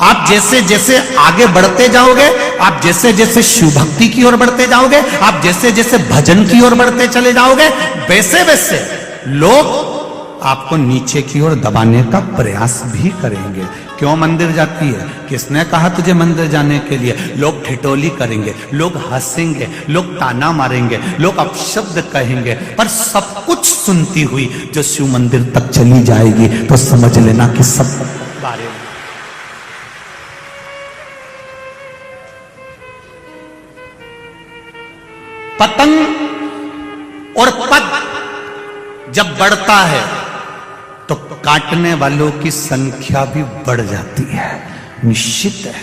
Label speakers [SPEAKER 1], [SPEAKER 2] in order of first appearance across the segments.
[SPEAKER 1] आप जैसे जैसे आगे बढ़ते जाओगे, आप जैसे जैसे शिव भक्ति की ओर बढ़ते जाओगे, आप जैसे जैसे भजन की ओर बढ़ते चले जाओगे, वैसे वैसे लोग आपको नीचे की ओर दबाने का प्रयास भी करेंगे। क्यों मंदिर जाती है? किसने कहा तुझे मंदिर जाने के लिए? लोग ठिठोली करेंगे, लोग हंसेंगे, लोग ताना मारेंगे, लोग अपशब्द कहेंगे, पर सब कुछ सुनती हुई जो शिव मंदिर तक चली जाएगी तो समझ लेना कि सब बारे में पतंग और पद जब बढ़ता है तो काटने वालों की संख्या भी बढ़ जाती है, निश्चित है।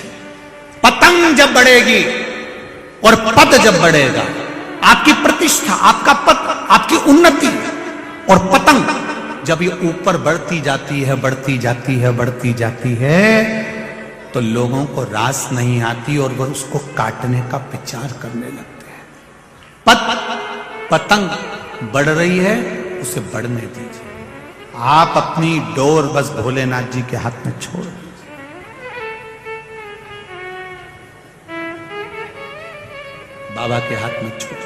[SPEAKER 1] पतंग जब बढ़ेगी और पद जब बढ़ेगा, आपकी प्रतिष्ठा, आपका पद, आपकी उन्नति, और पतंग जब ये ऊपर बढ़ती जाती है, बढ़ती जाती है, बढ़ती जाती है, तो लोगों को रास नहीं आती और वह उसको काटने का विचार करने लगते हैं। पतंग बढ़ रही है, उसे बढ़ने दीजिए। आप अपनी डोर बस भोलेनाथ जी के हाथ में छोड़ दीजिए। बाबा के हाथ में छोड़,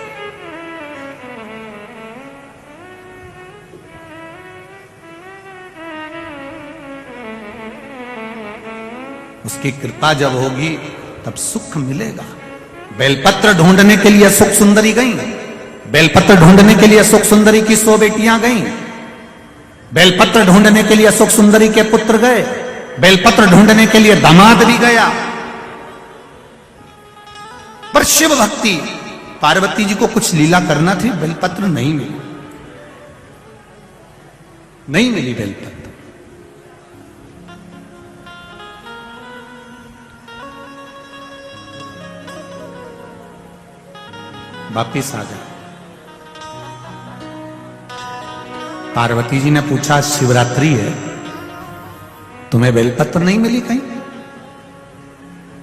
[SPEAKER 1] उसकी कृपा जब होगी तब सुख मिलेगा। बेलपत्र ढूंढने के लिए सुख सुंदरी गई, बेलपत्र ढूंढने के लिए सुख सुंदरी की 100 बेटियां गईं, बेलपत्र ढूंढने के लिए सुख सुंदरी के पुत्र गए, बेलपत्र ढूंढने के लिए दामाद भी गया, पर शिव भक्ति, पार्वती जी को कुछ लीला करना थी, बेलपत्र नहीं मिली, नहीं मिली बेलपत्र। वापिस आ गए। पार्वती जी ने पूछा, शिवरात्रि है, तुम्हें बेलपत्र नहीं मिली कहीं?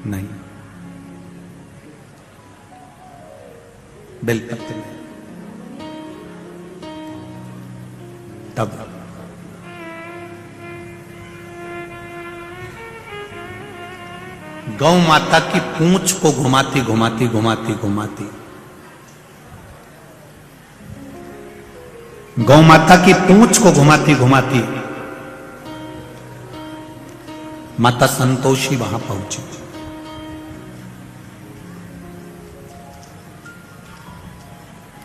[SPEAKER 1] नहीं, बेलपत्र नहीं। तब गौ माता की पूंछ को घुमाती घुमाती घुमाती घुमाती, गौ माता की पूंछ को घुमाती घुमाती माता संतोषी वहां पहुंची।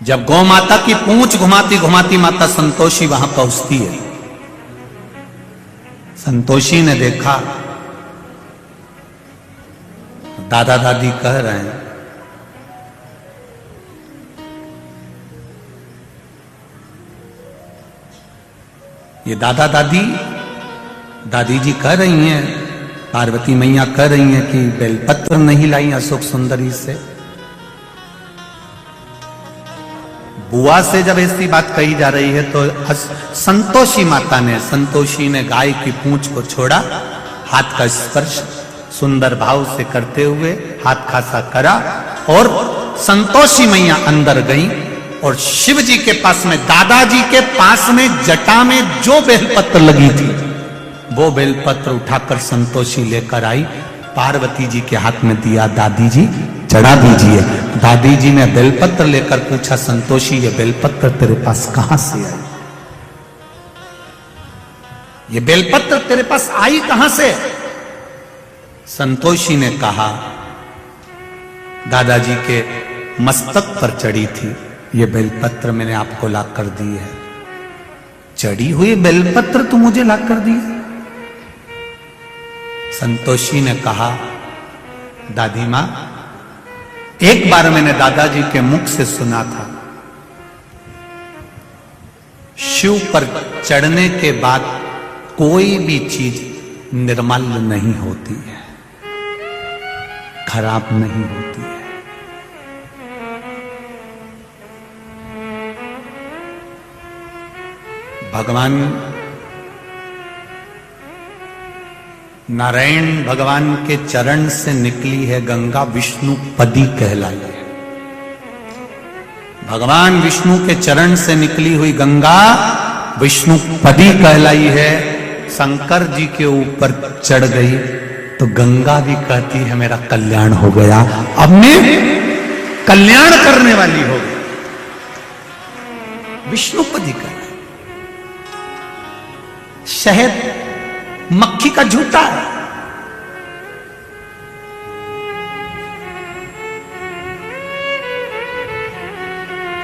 [SPEAKER 1] जब गौ माता की पूंछ घुमाती घुमाती माता संतोषी वहां पहुंचती है, संतोषी ने देखा दादा दादी कह रहे हैं, ये दादा दादी, दादी जी कह रही हैं, पार्वती मैया कह रही हैं कि बेलपत्र नहीं लाई अशोक सुंदरी से। बुआ से जब ऐसी बात कही जा रही है तो संतोषी ने गाय की पूंछ को छोड़ा, हाथ का स्पर्श सुंदर भाव से करते हुए हाथ खासा करा, और संतोषी मैया अंदर गई और शिव जी के पास में, दादाजी के पास में जटा में जो बेलपत्र लगी थी वो बेलपत्र उठाकर संतोषी लेकर आई, पार्वती जी के हाथ में दिया, दादी जी चढ़ा दीजिए। दादी जी ने बेलपत्र लेकर पूछा, संतोषी ये बेलपत्र तेरे पास कहां से आई? ये बेलपत्र तेरे पास आई कहां से? संतोषी ने कहा, दादाजी के मस्तक पर चढ़ी थी, ये बेलपत्र मैंने आपको ला कर दी है। चढ़ी हुई बेलपत्र तू मुझे ला कर दी है? संतोषी ने कहा, दादी मां, एक बार मैंने दादाजी के मुख से सुना था, शिव पर चढ़ने के बाद कोई भी चीज निर्मल नहीं होती है, खराब नहीं होती है। भगवान नारायण भगवान के चरण से निकली है गंगा, विष्णु पदी कहलाई है। भगवान विष्णु के चरण से निकली हुई गंगा विष्णु पदी कहलाई है। शंकर जी के ऊपर चढ़ गई तो गंगा भी कहती है मेरा कल्याण हो गया, अब मैं कल्याण करने वाली हो गई। विष्णुपदी का शहद मक्खी का झूठा है,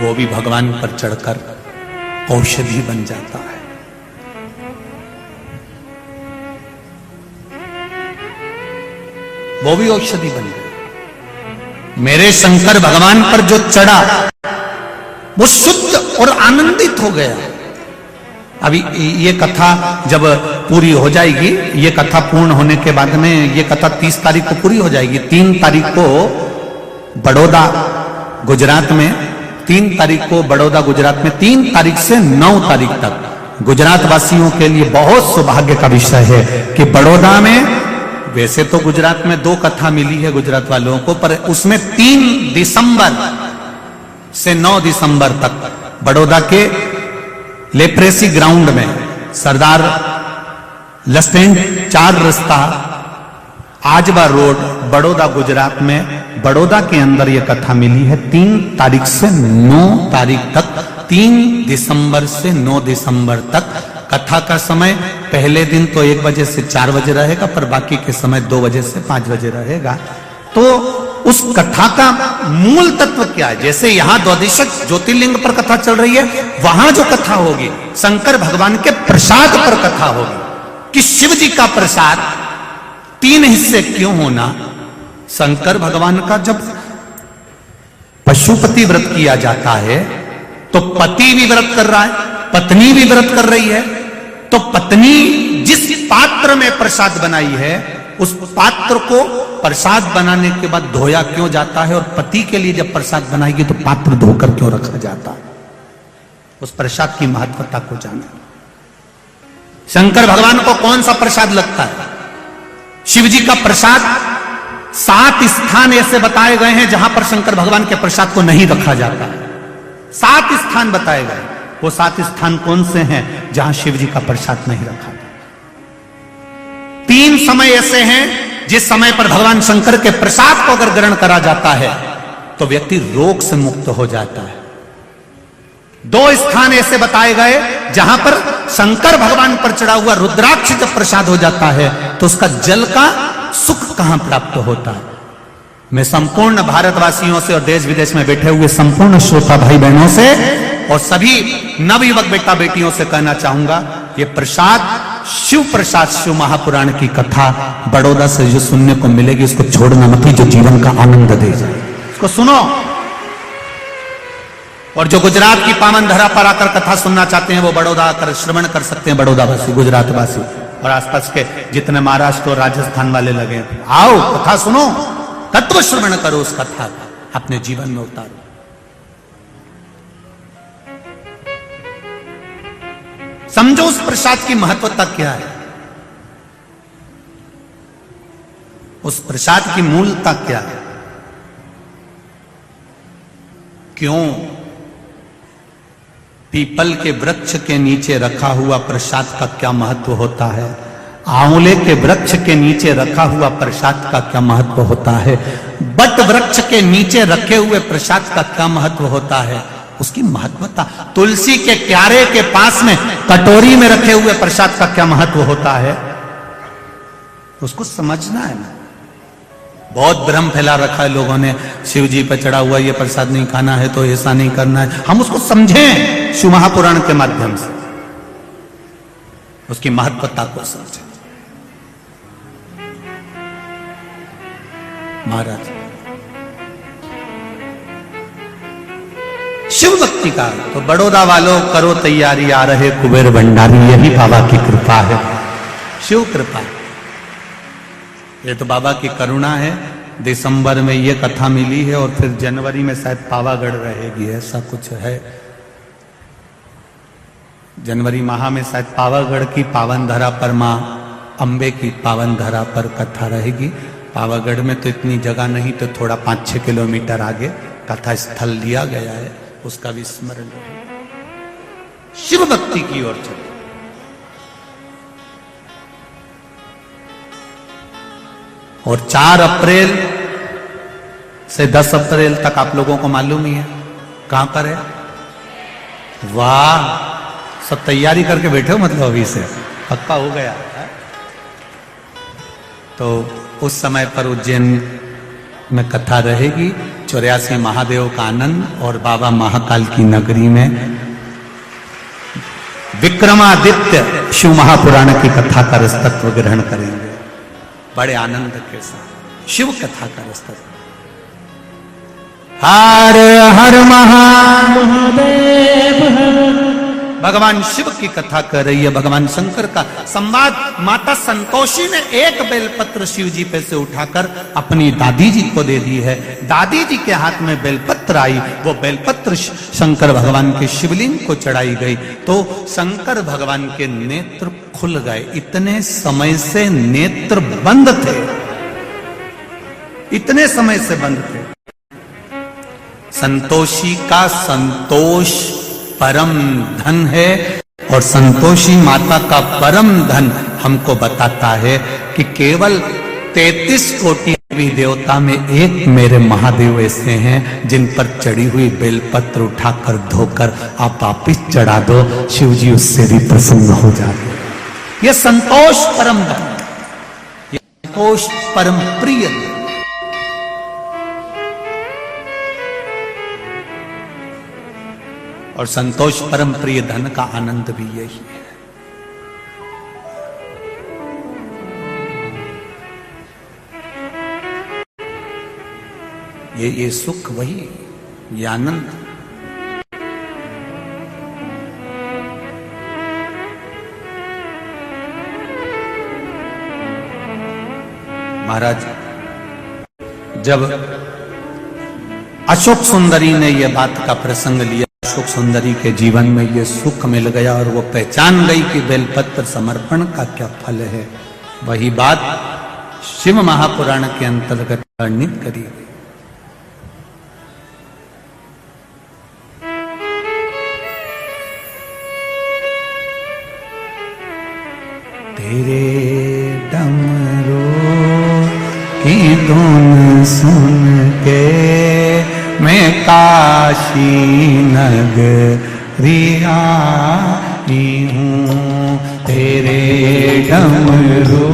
[SPEAKER 1] वो भी भगवान पर चढ़कर औषधि बन जाता है। वो भी औषधि बन गई। मेरे शंकर भगवान पर जो चढ़ा वो शुद्ध और आनंदित हो गया। अभी ये कथा जब पूरी हो जाएगी, ये कथा पूर्ण होने के बाद में ये कथा 30 तारीख को पूरी हो जाएगी। 3 तारीख को बड़ौदा गुजरात में, 3 तारीख को बड़ौदा गुजरात में, 3 तारीख से 9 तारीख तक गुजरात वासियों के लिए बहुत सौभाग्य का विषय है कि बड़ौदा में, वैसे तो गुजरात में 2 कथा मिली है गुजरात वालों को, पर उसमें 3 दिसंबर से 9 दिसंबर तक बड़ौदा के लेप्रेसी ग्राउंड में सरदार लस्टेंड 4 रास्ता आजबा रोड बड़ौदा गुजरात में, बड़ौदा के अंदर यह कथा मिली है। 3 तारीख से 9 तारीख तक, 3 दिसंबर से 9 दिसंबर तक कथा का समय पहले दिन तो 1 बजे से 4 बजे रहेगा, पर बाकी के समय 2 बजे से 5 बजे रहेगा। तो उस कथा का मूल तत्व क्या है? जैसे यहां द्वादशक ज्योतिर्लिंग पर कथा चल रही है, वहां जो कथा होगी शंकर भगवान के प्रसाद पर कथा होगी कि शिव जी का प्रसाद 3 हिस्से क्यों होना। शंकर भगवान का जब पशुपति व्रत किया जाता है तो पति भी व्रत कर रहा है, पत्नी भी व्रत कर रही है, तो पत्नी जिस पात्र में प्रसाद बनाई है उस पात्र को प्रसाद बनाने के बाद धोया क्यों जाता है, और पति के लिए जब प्रसाद बनाएगी तो पात्र धोकर क्यों रखा जाता है? उस प्रसाद की महत्वता को जाना। शंकर भगवान को कौन सा प्रसाद लगता है? शिव जी का प्रसाद 7 स्थान ऐसे बताए गए हैं जहां पर शंकर भगवान के प्रसाद को नहीं रखा जाता है। 7 स्थान बताए गए। वो 7 स्थान कौन से हैं जहां शिव जी का प्रसाद नहीं रखा जाता? 3 समय ऐसे हैं जिस समय पर भगवान शंकर के प्रसाद को अगर ग्रहण करा जाता है तो व्यक्ति रोग से मुक्त हो जाता है। 2 स्थान ऐसे बताए गए जहां पर शंकर भगवान पर चढ़ा हुआ रुद्राक्ष जब प्रसाद हो जाता है तो उसका जल का सुख कहां प्राप्त होता है। मैं संपूर्ण भारतवासियों से और देश विदेश में बैठे हुए संपूर्ण श्रोता भाई बहनों से और सभी नवयुवक बेटा बेटियों से कहना चाहूंगा, ये प्रसाद शिव प्रसाद, शिव महापुराण की कथा बड़ौदा से जो सुनने को मिलेगी उसको छोड़ना मत, जो जीवन का आनंद दे जाए उसको सुनो। और जो गुजरात की पावन धरा पर आकर कथा सुनना चाहते हैं वो बड़ौदा आकर श्रवण कर सकते हैं। बड़ौदा वासी, गुजरात वासी और आसपास के जितने महाराष्ट्र और राजस्थान वाले लगे हैं, आओ कथा सुनो, तत्व श्रवण करो, उस कथा का अपने जीवन में उतारो। समझो उस प्रसाद की महत्वता क्या है, उस प्रसाद की मूलता क्या है, क्यों पीपल के वृक्ष के नीचे रखा हुआ प्रसाद का क्या महत्व होता है, आंवले के वृक्ष के नीचे रखा हुआ प्रसाद का क्या महत्व होता है, बट वृक्ष के नीचे रखे हुए प्रसाद का क्या महत्व होता है, उसकी महत्वता। तुलसी के क्यारे के पास में कटोरी में रखे हुए प्रसाद का क्या महत्व होता है, उसको समझना है ना। बहुत भ्रम फैला रखा है लोगों ने, शिव जी पर चढ़ा हुआ ये प्रसाद नहीं खाना है तो ऐसा नहीं करना है। हम उसको समझें शिव महापुराण के माध्यम से, उसकी महत्वता को समझें। महाराज शिव भक्ति का तो बड़ौदा वालों करो तैयारी, आ रहे कुबेर भंडारी, यही बाबा की कृपा है, शिव कृपा। ये तो बाबा की करुणा है। दिसंबर में ये कथा मिली है और फिर जनवरी में शायद पावागढ़ रहेगी, ऐसा कुछ है। जनवरी माह में शायद पावागढ़ की पावन धरा पर मां अंबे की पावन धरा पर कथा रहेगी। पावागढ़ में तो इतनी जगह नहीं, तो थोड़ा 5-6 किलोमीटर आगे कथा स्थल लिया गया है, उसका भी स्मरण शिव भक्ति की ओर चले। और 4 अप्रैल से 10 अप्रैल तक आप लोगों को मालूम ही है कहां पर है। वाह, सब तैयारी करके बैठे हो मतलब अभी से पक्का हो गया है? तो उस समय पर उज्जैन में कथा रहेगी 84 महादेव का आनंद और बाबा महाकाल की नगरी में विक्रमादित्य शिव महापुराण की कथा का रसतत्व ग्रहण करेंगे बड़े आनंद के साथ। शिव कथा का रसतत्व। हर हर महादेव। भगवान शिव की कथा कर रही है, भगवान शंकर का संवाद। माता संतोषी ने एक बेलपत्र शिव जी पे से उठाकर अपनी दादी जी को दे दी है। दादी जी के हाथ में बेलपत्र आई, वो बेलपत्र शंकर भगवान के शिवलिंग को चढ़ाई गई तो शंकर भगवान के नेत्र खुल गए। इतने समय से नेत्र बंद थे, इतने समय से बंद थे। संतोषी का संतोष परम धन है और संतोषी माता का परम धन हमको बताता है कि केवल 33 कोटि देवता में एक मेरे महादेव ऐसे हैं जिन पर चढ़ी हुई बेलपत्र उठाकर धोकर आप वापिस चढ़ा दो, शिव जी उससे भी प्रसन्न हो जाते। ये संतोष परम धन, ये संतोष परम प्रिय। और संतोष परम प्रिय धन का आनंद भी यही है। ये सुख वही, ये आनंद। महाराज जब अशोक सुंदरी ने यह बात का प्रसंग लिया, अशोक सुंदरी के जीवन में ये सुख मिल गया और वो पहचान गई कि बेलपत्र समर्पण का क्या फल है। वही बात शिव महापुराण के अंतर्गत वर्णित करी गई। तेरे डमरू की धुन सुन के मैं काशी नगरी आई हूँ। तेरे डमरू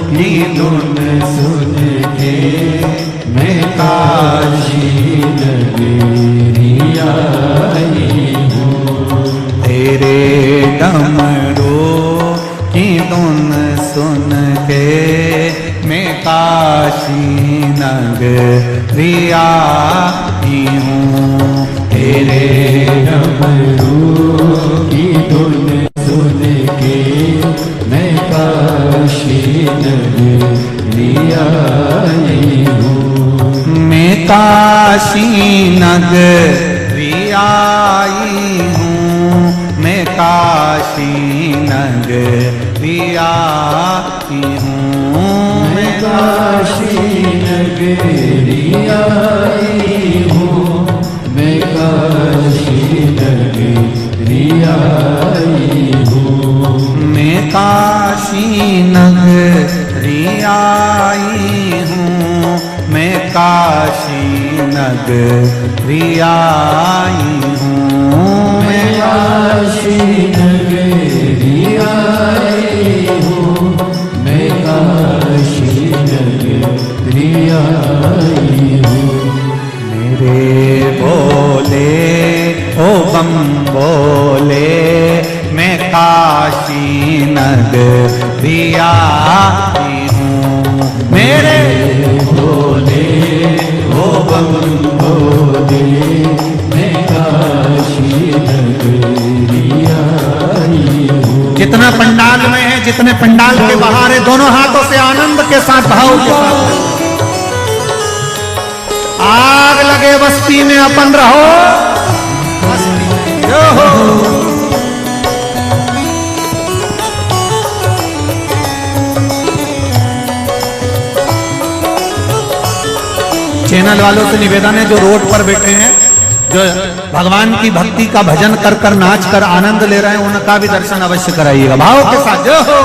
[SPEAKER 1] की धुन सुन के मैं काशी नगरी आई हूँ। तेरे डमरू की धुन सुन के मैं काशी नगरी आई हूँ। तेरे डमरू की धुन सुन के मैं काशी नगरी आई हूँ। मैं काशी नगरी आई हूँ। मैं काशी नगरी आई हूँ। मैं काशी नगरी आई हूँ। मैं काशी नगरी आई हूँ। मैं काशी नगरी आई हूँ। मैं काशी नगरी आई हूँ। मैं काशी नगरी आई हूँ। मैं काशी नगरी आई हूँ। मेरे बोले ओ बम बोले मैं काशी नगरी आई हूँ। मेरे बोले ओ बम बोले मैं काशी नगरी आई हूँ। जितना पंडाल में है, जितने पंडाल के बाहर है, दोनों हाथों से आनंद के साथ, भाव के साथ। आग लगे बस्ती में अपन रहो। जो हो चैनल वालों से निवेदन है जो रोड पर बैठे हैं, जो भगवान की भक्ति का भजन कर कर नाच कर आनंद ले रहे हैं, उनका भी दर्शन अवश्य कराइएगा भाव के साथ। जो हो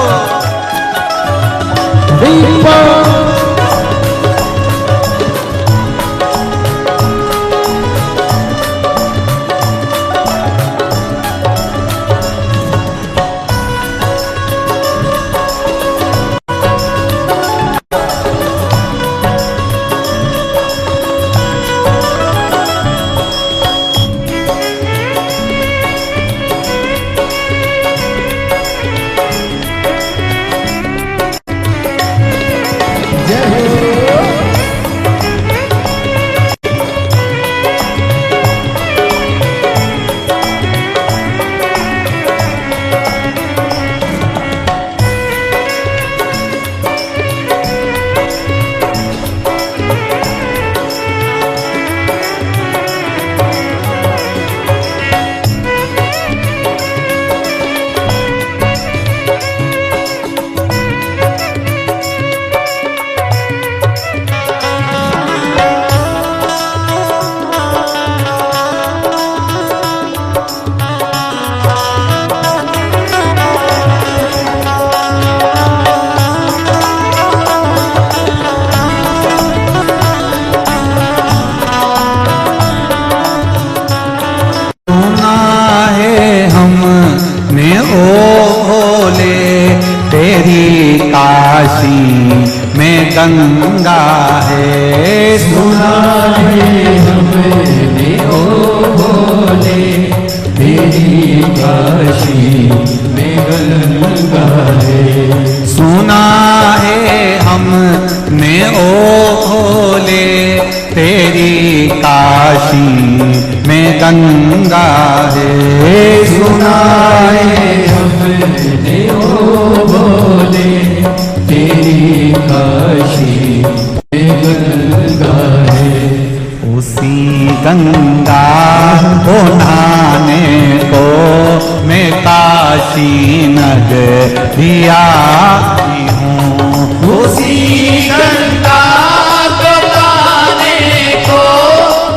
[SPEAKER 1] गंगा है।
[SPEAKER 2] सुना है हमने ओ भोले तेरी काशी में गंगा है।
[SPEAKER 1] सुना है हमने ओ भोले तेरी काशी में गंगा है।
[SPEAKER 2] सुना है हमने ओ भोले तेरी काशी में गंगा है।
[SPEAKER 1] उसी गंगा को नहाने को मैं काशी नगरिया आई हूँ।
[SPEAKER 2] उसी गंगा को नहाने को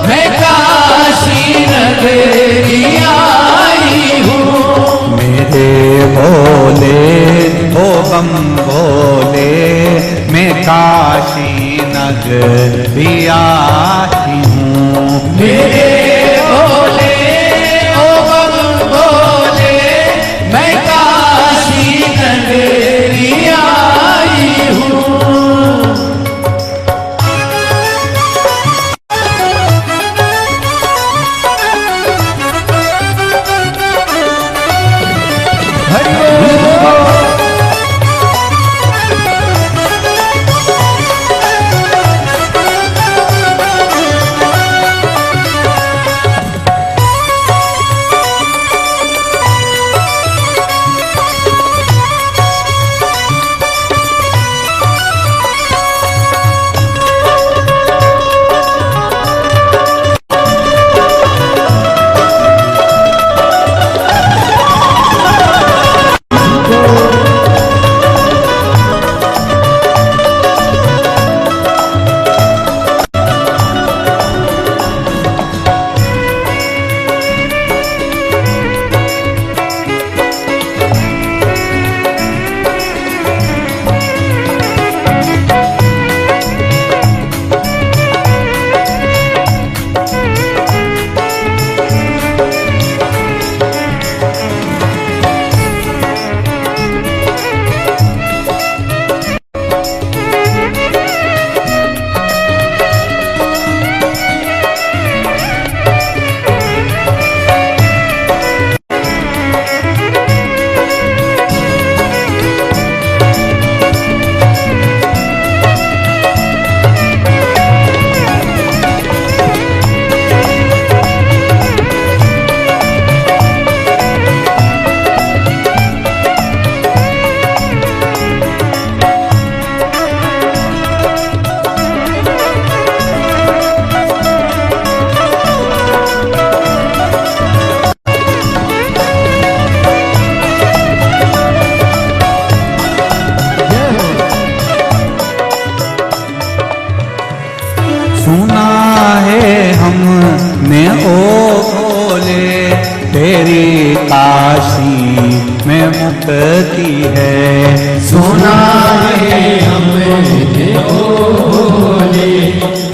[SPEAKER 2] मैं काशी नगरी आई हूँ।
[SPEAKER 1] मेरे भोले ओ बम भोले मैं काशी नगरिया आई हूँ।
[SPEAKER 2] मेरे भोले ओ बम भोले मैं काशी नगरी आई हूँ।
[SPEAKER 1] सुना है हमने ओ भोले तेरी काशी में मुक्ति है।
[SPEAKER 2] सुना है हमने ओ भोले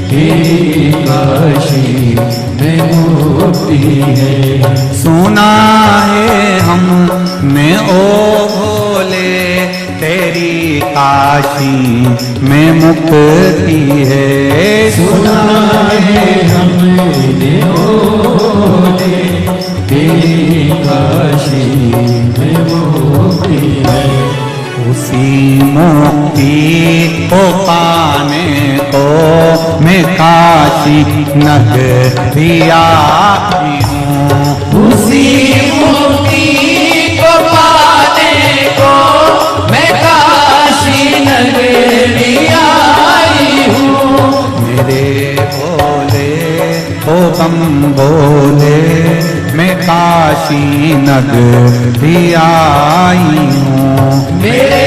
[SPEAKER 2] तेरी काशी में मुक्ति है।
[SPEAKER 1] सुना है हमने ओ भोले तेरी काशी में मुक्ति है।
[SPEAKER 2] सुना है हमने ओ भोले तेरी काशी में मुक्ति है।
[SPEAKER 1] उसी मुक्ति को पाने को मैं काशी नगरिया आई हूँ।
[SPEAKER 2] उसी मुक्ति को पाने को मैं काशी नगरी आई हूँ।
[SPEAKER 1] मेरे भोले ओ बम भोले मैं काशी नगरिया आई हूँ।
[SPEAKER 2] मेरे